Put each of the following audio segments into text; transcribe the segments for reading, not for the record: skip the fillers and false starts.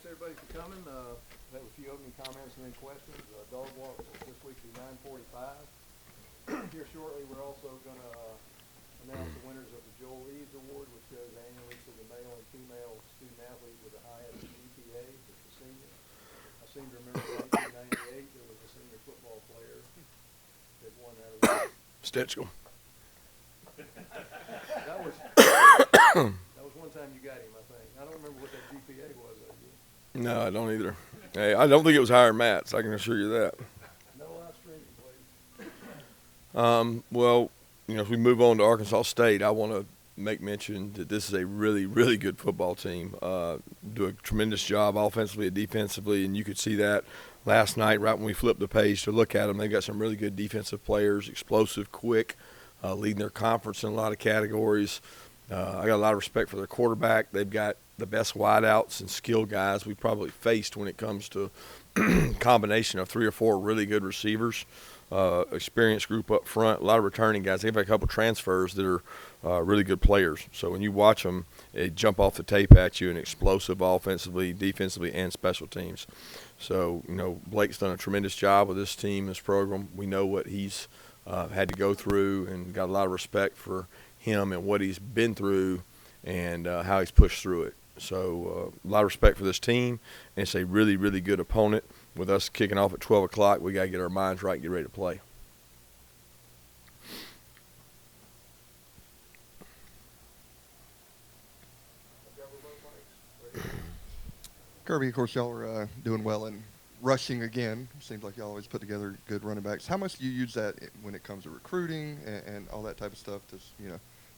everybody for coming. We have a few opening comments and then questions. Dog walk this week through 9:45. Here shortly, we're also going to announce the winners of the Joel Eaves Award, which goes annually to the male and female student athlete with the highest GPA, that's the senior. I seem to remember in 1998 there was a senior football player that won that award. Stitchell. That was one time you got him, I think. I don't remember what that GPA was that year. No, I don't either. Hey, I don't think it was higher than Matt's. I can assure you that. No live streaming, please. Well, as we move on to Arkansas State, I want to make mention that this is a really, really good football team. Do a tremendous job offensively and defensively, and you could see that last night right when we flipped the page to look at them. They've got some really good defensive players, explosive, quick, leading their conference in a lot of categories. I got a lot of respect for their quarterback. They've got the best wideouts and skill guys we probably faced when it comes to combination of 3 or 4 really good receivers, experienced group up front, a lot of returning guys. They've had a couple transfers that are really good players. So when you watch them, they jump off the tape at you and explosive offensively, defensively, and special teams. So, Blake's done a tremendous job with this team, this program. We know what he's had to go through and got a lot of respect for him and what he's been through and how he's pushed through it. So a lot of respect for this team, and it's a really, really good opponent. With us kicking off at 12 o'clock, we got to get our minds right and get ready to play. Kirby, of course, y'all are doing well in rushing again. Seems like y'all always put together good running backs. How much do you use that when it comes to recruiting and all that type of stuff to,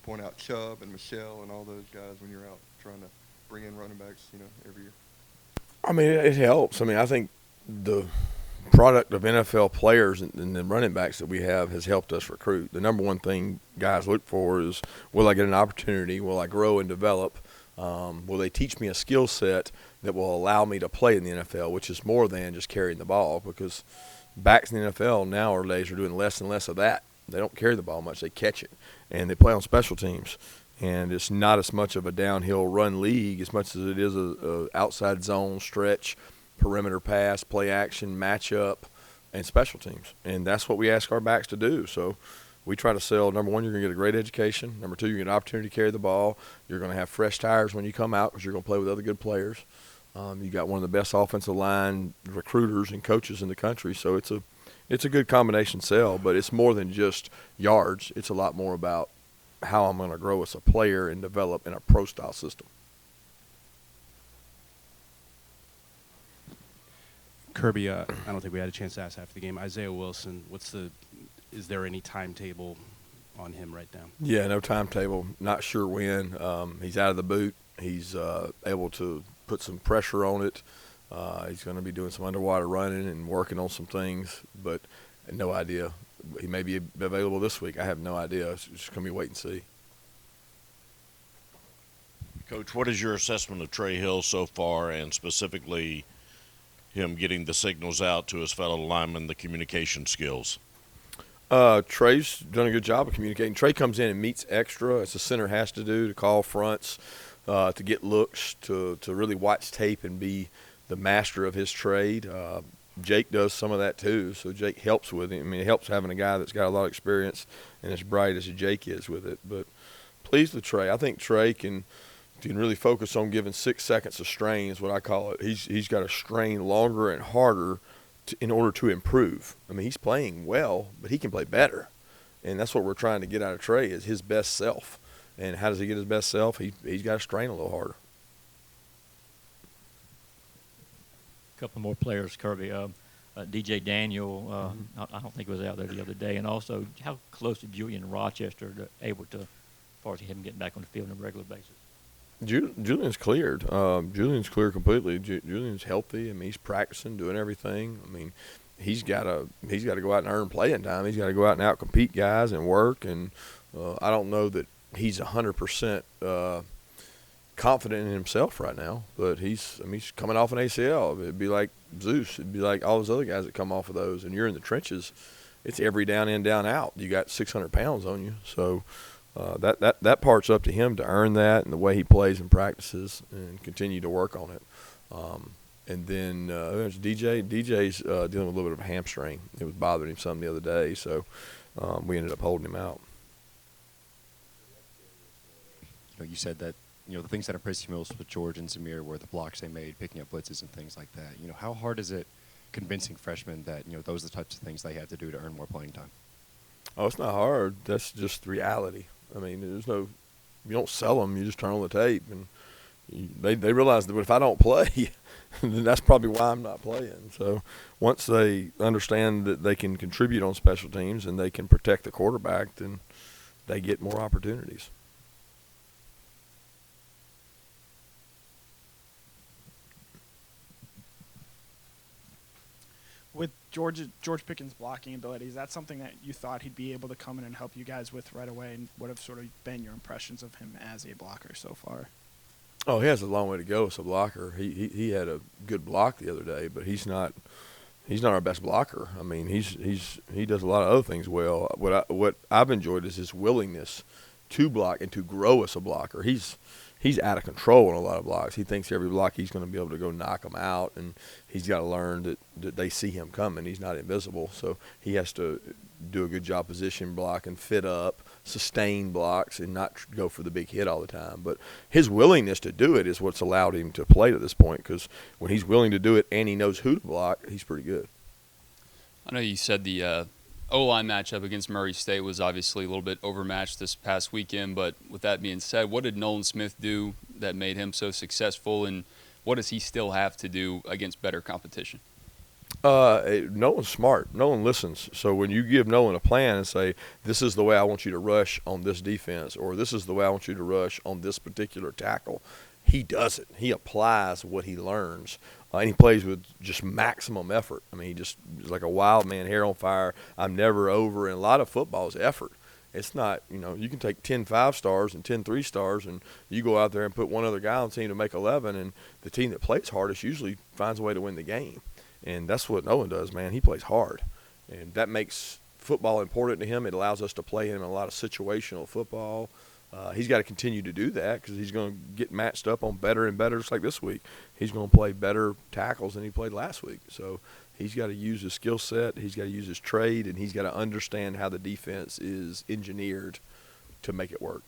point out Chubb and Michelle and all those guys when you're out trying to bring in running backs, every year? I mean, it helps. I think the product of NFL players and the running backs that we have has helped us recruit. The number one thing guys look for is, will I get an opportunity? Will I grow and develop? Will they teach me a skill set that will allow me to play in the NFL, which is more than just carrying the ball, because backs in the NFL nowadays are doing less and less of that. They don't carry the ball much. They catch it, and they play on special teams. And it's not as much of a downhill run league as much as it is a outside zone, stretch, perimeter pass, play action, matchup, and special teams. And that's what we ask our backs to do. So we try to sell, number one, you're going to get a great education. Number two, you're going to get an opportunity to carry the ball. You're going to have fresh tires when you come out because you're going to play with other good players. You got one of the best offensive line recruiters and coaches in the country. So it's a good combination sell, but it's more than just yards. It's a lot more about how I'm going to grow as a player and develop in a pro-style system. Kirby, I don't think we had a chance to ask after the game. Isaiah Wilson, is there any timetable on him right now? Yeah, no timetable. Not sure when. He's out of the boot. He's able to put some pressure on it. He's going to be doing some underwater running and working on some things, but no idea. He may be available this week. I have no idea. It's just going to be wait and see. Coach, what is your assessment of Trey Hill so far, and specifically him getting the signals out to his fellow linemen, the communication skills? Trey's done a good job of communicating. Trey comes in and meets extra, as a center has to do, to call fronts, to get looks, to really watch tape and be the master of his trade. Jake does some of that too, so Jake helps with him. I mean, it helps having a guy that's got a lot of experience and as bright as Jake is with it. But pleased with Trey. I think Trey can really focus on giving 6 seconds of strain is what I call it. He's got to strain longer and harder in order to improve. I mean, he's playing well, but he can play better. And that's what we're trying to get out of Trey is his best self. And how does he get his best self? He's got to strain a little harder. Couple more players, Kirby. DJ Daniel, I don't think he was out there the other day. And also, how close is Julian Rochester able to, as far as him getting back on the field on a regular basis? Julian's cleared. Julian's clear completely. Julian's healthy. I mean, he's practicing, doing everything. I mean, he's got to go out and earn playing time. He's got to go out and out-compete guys and work. And I don't know that he's 100% confident in himself right now, but he's coming off an ACL. It'd be like Zeus. It'd be like all those other guys that come off of those. And you're in the trenches. It's every down in, down out. You got 600 pounds on you. So that part's up to him to earn that and the way he plays and practices and continue to work on it. And then there's DJ. DJ's dealing with a little bit of a hamstring. It was bothering him some the other day, so we ended up holding him out. You said that the things that impressed you most with George and Zamir were the blocks they made, picking up blitzes and things like that. How hard is it convincing freshmen that those are the types of things they have to do to earn more playing time? Oh, it's not hard. That's just reality. I mean, you don't sell them. You just turn on the tape, and they realize that if I don't play, then that's probably why I'm not playing. So once they understand that they can contribute on special teams and they can protect the quarterback, then they get more opportunities. With George Pickens' blocking ability, is that something that you thought he'd be able to come in and help you guys with right away, and what have sort of been your impressions of him as a blocker so far? Oh, he has a long way to go as a blocker. He had a good block the other day, but he's not our best blocker. I mean, he does a lot of other things well. What I've enjoyed is his willingness to block and to grow as a blocker. He's out of control on a lot of blocks. He thinks every block he's going to be able to go knock them out, and he's got to learn that they see him coming. He's not invisible, so he has to do a good job position block and fit up, sustain blocks, and not go for the big hit all the time. But his willingness to do it is what's allowed him to play to this point, because when he's willing to do it and he knows who to block, he's pretty good. I know you said the O-line matchup against Murray State was obviously a little bit overmatched this past weekend, but with that being said, what did Nolan Smith do that made him so successful, and what does he still have to do against better competition? Nolan's smart. Nolan listens. So when you give Nolan a plan and say, this is the way I want you to rush on this defense, or this is the way I want you to rush on this particular tackle, he does it. He applies what he learns. And he plays with just maximum effort. I mean, he just is like a wild man, hair on fire. I'm never over. And a lot of football is effort. It's not, you can take 10 5-stars and 10 3-stars, and you go out there and put one other guy on the team to make 11, and the team that plays hardest usually finds a way to win the game. And that's what Nolan does, man. He plays hard. And that makes football important to him. It allows us to play him in a lot of situational football. He's got to continue to do that because he's going to get matched up on better and better, just like this week. He's going to play better tackles than he played last week. So he's got to use his skill set, he's got to use his trade, and he's got to understand how the defense is engineered to make it work.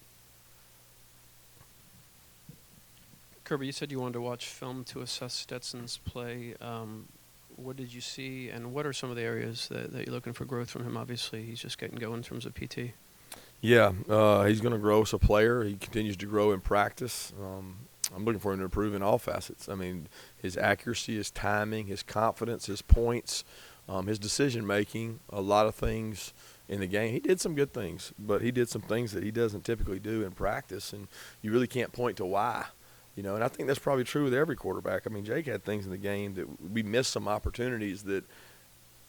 Kirby, you said you wanted to watch film to assess Stetson's play. What did you see, and what are some of the areas that you're looking for growth from him? Obviously, he's just getting going in terms of PT. Yeah, he's going to grow as a player. He continues to grow in practice. I'm looking for him to improve in all facets. I mean, his accuracy, his timing, his confidence, his points, his decision-making, a lot of things in the game. He did some good things, but he did some things that he doesn't typically do in practice, and you really can't point to why. And I think that's probably true with every quarterback. I mean, Jake had things in the game that we missed some opportunities that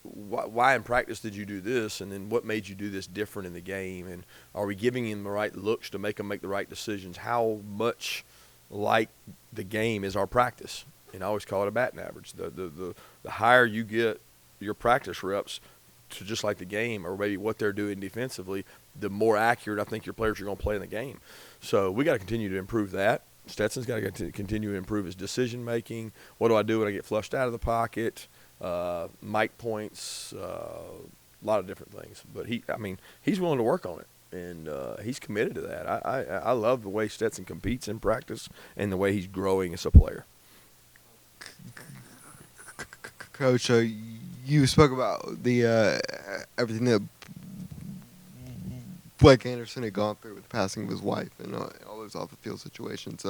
why in practice did you do this, and then what made you do this different in the game, and are we giving him the right looks to make him make the right decisions? How much like the game is our practice? And I always call it a batting average. The higher you get your practice reps to just like the game, or maybe what they're doing defensively, the more accurate I think your players are going to play in the game. So we got to continue to improve that. Stetson's got to continue to improve his decision-making. What do I do when I get flushed out of the pocket? Mic points, a lot of different things. But he's willing to work on it, and he's committed to that. I love the way Stetson competes in practice and the way he's growing as a player. Coach, you spoke about the everything that Blake Anderson had gone through with the passing of his wife and all those off-the-field situations.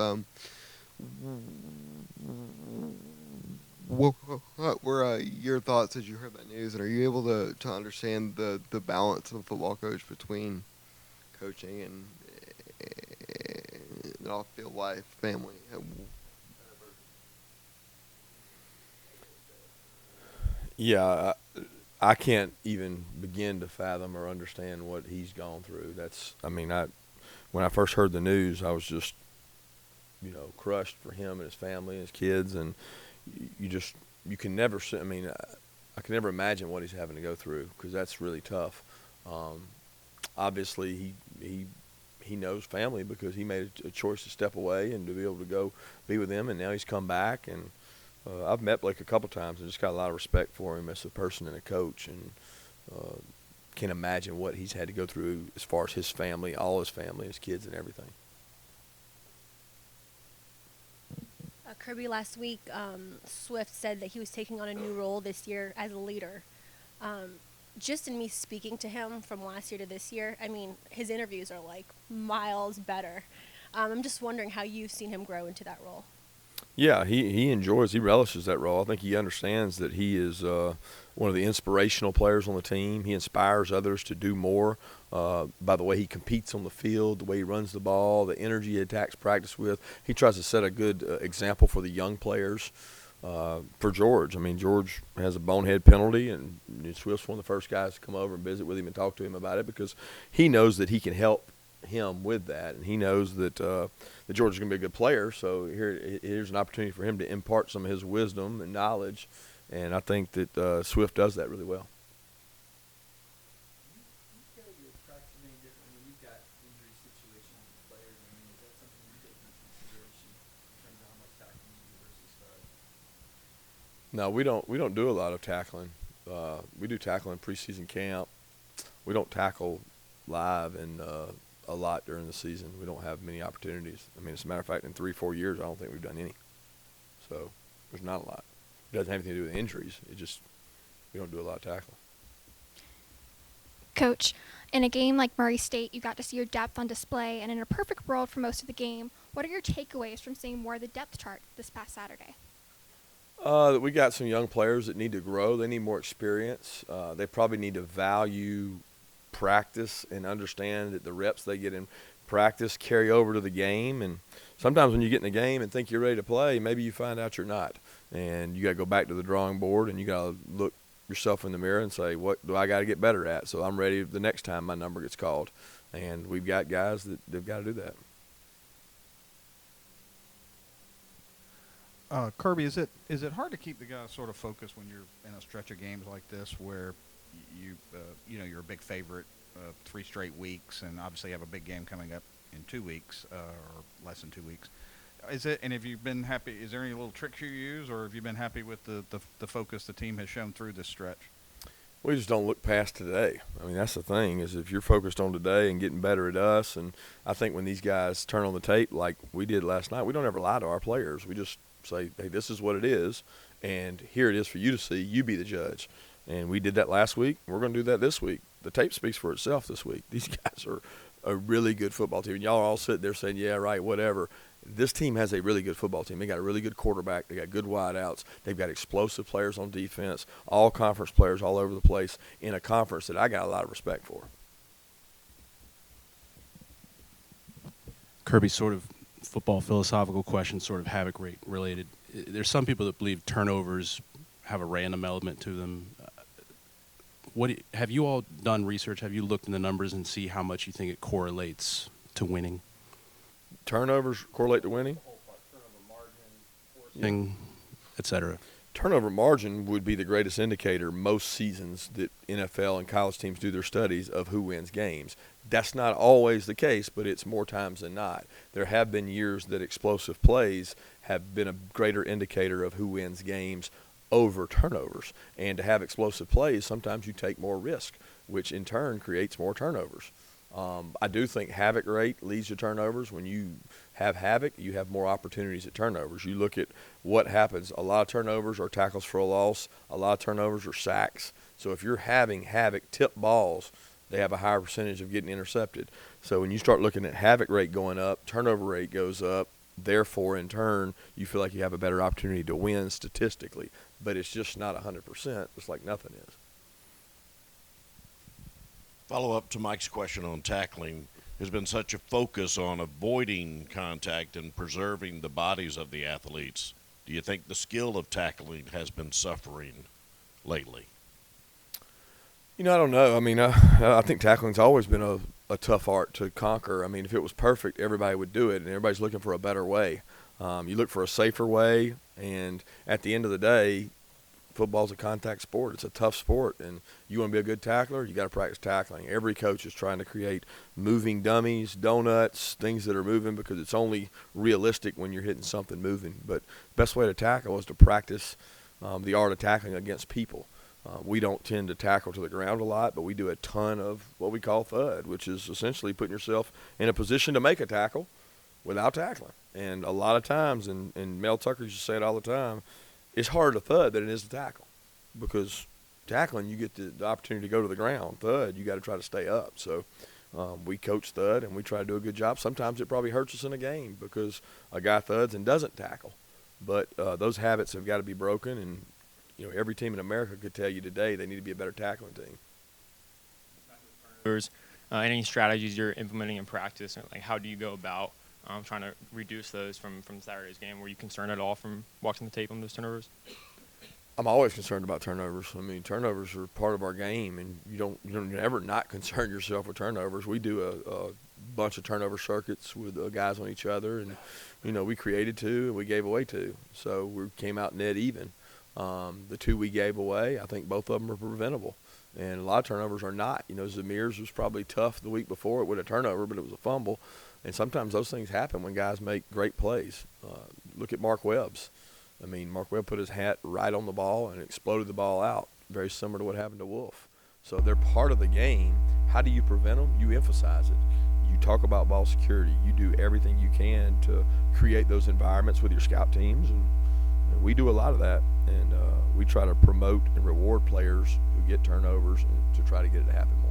What were your thoughts as you heard that news, and are you able to understand the balance of a football coach between coaching and off-field life, family? Yeah, I can't even begin to fathom or understand what he's gone through. When I first heard the news, I was just, crushed for him and his family and his kids, and you can never. I can never imagine what he's having to go through, because that's really tough. Obviously, he knows family because he made a choice to step away and to be able to go be with them, and now he's come back, and I've met Blake a couple times and just got a lot of respect for him as a person and a coach, and can't imagine what he's had to go through as far as his family, all his family, his kids and everything. Kirby, last week, Swift said that he was taking on a new role this year as a leader. Just in me speaking to him from last year to this year, I mean, his interviews are like miles better. I'm just wondering how you've seen him grow into that role. Yeah, he relishes that role. I think he understands that he is one of the inspirational players on the team. He inspires others to do more by the way he competes on the field, the way he runs the ball, the energy he attacks practice with. He tries to set a good example for the young players. For George, I mean, George has a bonehead penalty, and Swift's one of the first guys to come over and visit with him and talk to him about it because he knows that he can help him with that, and he knows that that George is going to be a good player. So here's an opportunity for him to impart some of his wisdom and knowledge, and I think that Swift does that really well. No, we don't do a lot of tackling. We do tackling preseason camp. We don't tackle live and a lot during the season. We don't have many opportunities. I mean, as a matter of fact, in 3-4 years, I don't think we've done any. So there's not a lot. It doesn't have anything to do with injuries. It just we don't do a lot of tackling. Coach, in a game like Murray State, you got to see your depth on display, and in a perfect world for most of the game, what are your takeaways from seeing more of the depth chart this past Saturday? That we got some young players that need to grow. They need more experience. They probably need to value practice and understand that the reps they get in practice carry over to the game. And sometimes when you get in the game and think you're ready to play, maybe you find out you're not. And you got to go back to the drawing board and you got to look yourself in the mirror and say, what do I got to get better at? So I'm ready the next time my number gets called. And we've got guys that they've got to do that. Kirby, is it hard to keep the guys sort of focused when you're in a stretch of games like this, where you're a big favorite 3 straight weeks, and obviously have a big game coming up in 2 weeks or less than 2 weeks? And have you been happy? Is there any little tricks you use, or have you been happy with the focus the team has shown through this stretch? We just don't look past today. I mean, that's the thing, is if you're focused on today and getting better at us, and I think when these guys turn on the tape like we did last night, we don't ever lie to our players. We just say, hey, this is what it is, and here it is for you to see. You be the judge. And we did that last week. We're going to do that this week. The tape speaks for itself this week. These guys are a really good football team. And y'all are all sitting there saying, yeah, right, whatever. This team has a really good football team. They got a really good quarterback. They got good wideouts. They've got explosive players on defense, all conference players all over the place in a conference that I got a lot of respect for. Kirby, sort of football philosophical question, sort of havoc rate related. There's some people that believe turnovers have a random element to them. Have you all done research? Have you looked in the numbers and see how much you think it correlates to winning? Turnovers correlate to winning? Et cetera. Turnover margin would be the greatest indicator most seasons that NFL and college teams do their studies of who wins games. That's not always the case, but it's more times than not. There have been years that explosive plays have been a greater indicator of who wins games over turnovers. And to have explosive plays, sometimes you take more risk, which in turn creates more turnovers. I do think havoc rate leads to turnovers. When you have havoc, you have more opportunities at turnovers. You look at what happens. A lot of turnovers are tackles for a loss. A lot of turnovers are sacks. So if you're having havoc tip balls, they have a higher percentage of getting intercepted. So when you start looking at havoc rate going up, turnover rate goes up. Therefore, in turn, you feel like you have a better opportunity to win statistically. But it's just not 100%, just like nothing is. Follow up to Mike's question on tackling. There's been such a focus on avoiding contact and preserving the bodies of the athletes. Do you think the skill of tackling has been suffering lately? You know, I don't know. I mean, I think tackling's always been a tough art to conquer. I mean, if it was perfect, everybody would do it, and everybody's looking for a better way. You look for a safer way, and at the end of the day, football's a contact sport. It's a tough sport, and you want to be a good tackler, you got to practice tackling. Every coach is trying to create moving dummies, donuts, things that are moving, because it's only realistic when you're hitting something moving. But best way to tackle is to practice the art of tackling against people. We don't tend to tackle to the ground a lot, but we do a ton of what we call thud, which is essentially putting yourself in a position to make a tackle without tackling. And a lot of times, and Mel Tucker used to say it all the time, it's harder to thud than it is to tackle, because tackling, you get the opportunity to go to the ground. Thud, you got to try to stay up. So we coach thud, and we try to do a good job. Sometimes it probably hurts us in a game because a guy thuds and doesn't tackle. But those habits have got to be broken, and every team in America could tell you today they need to be a better tackling team. Any strategies you're implementing in practice, and like how do you go about trying to reduce those from Saturday's game? Were you concerned at all from watching the tape on those turnovers? I'm always concerned about turnovers. I mean, turnovers are part of our game, and you don't ever not concern yourself with turnovers. We do a bunch of turnover circuits with guys on each other, and we created 2 and we gave away 2, so we came out net even. The 2 we gave away, I think both of them are preventable, and a lot of turnovers are not. Zamir's was probably tough the week before it with a turnover, but it was a fumble, and sometimes those things happen when guys make great plays. Look at Mark Webb's. I mean, Mark Webb put his hat right on the ball and exploded the ball out, very similar to what happened to Wolf. So they're part of the game. How do you prevent them? You emphasize it. You talk about ball security. You do everything you can to create those environments with your scout teams, and we do a lot of that. And we try to promote and reward players who get turnovers and to try to get it to happen more.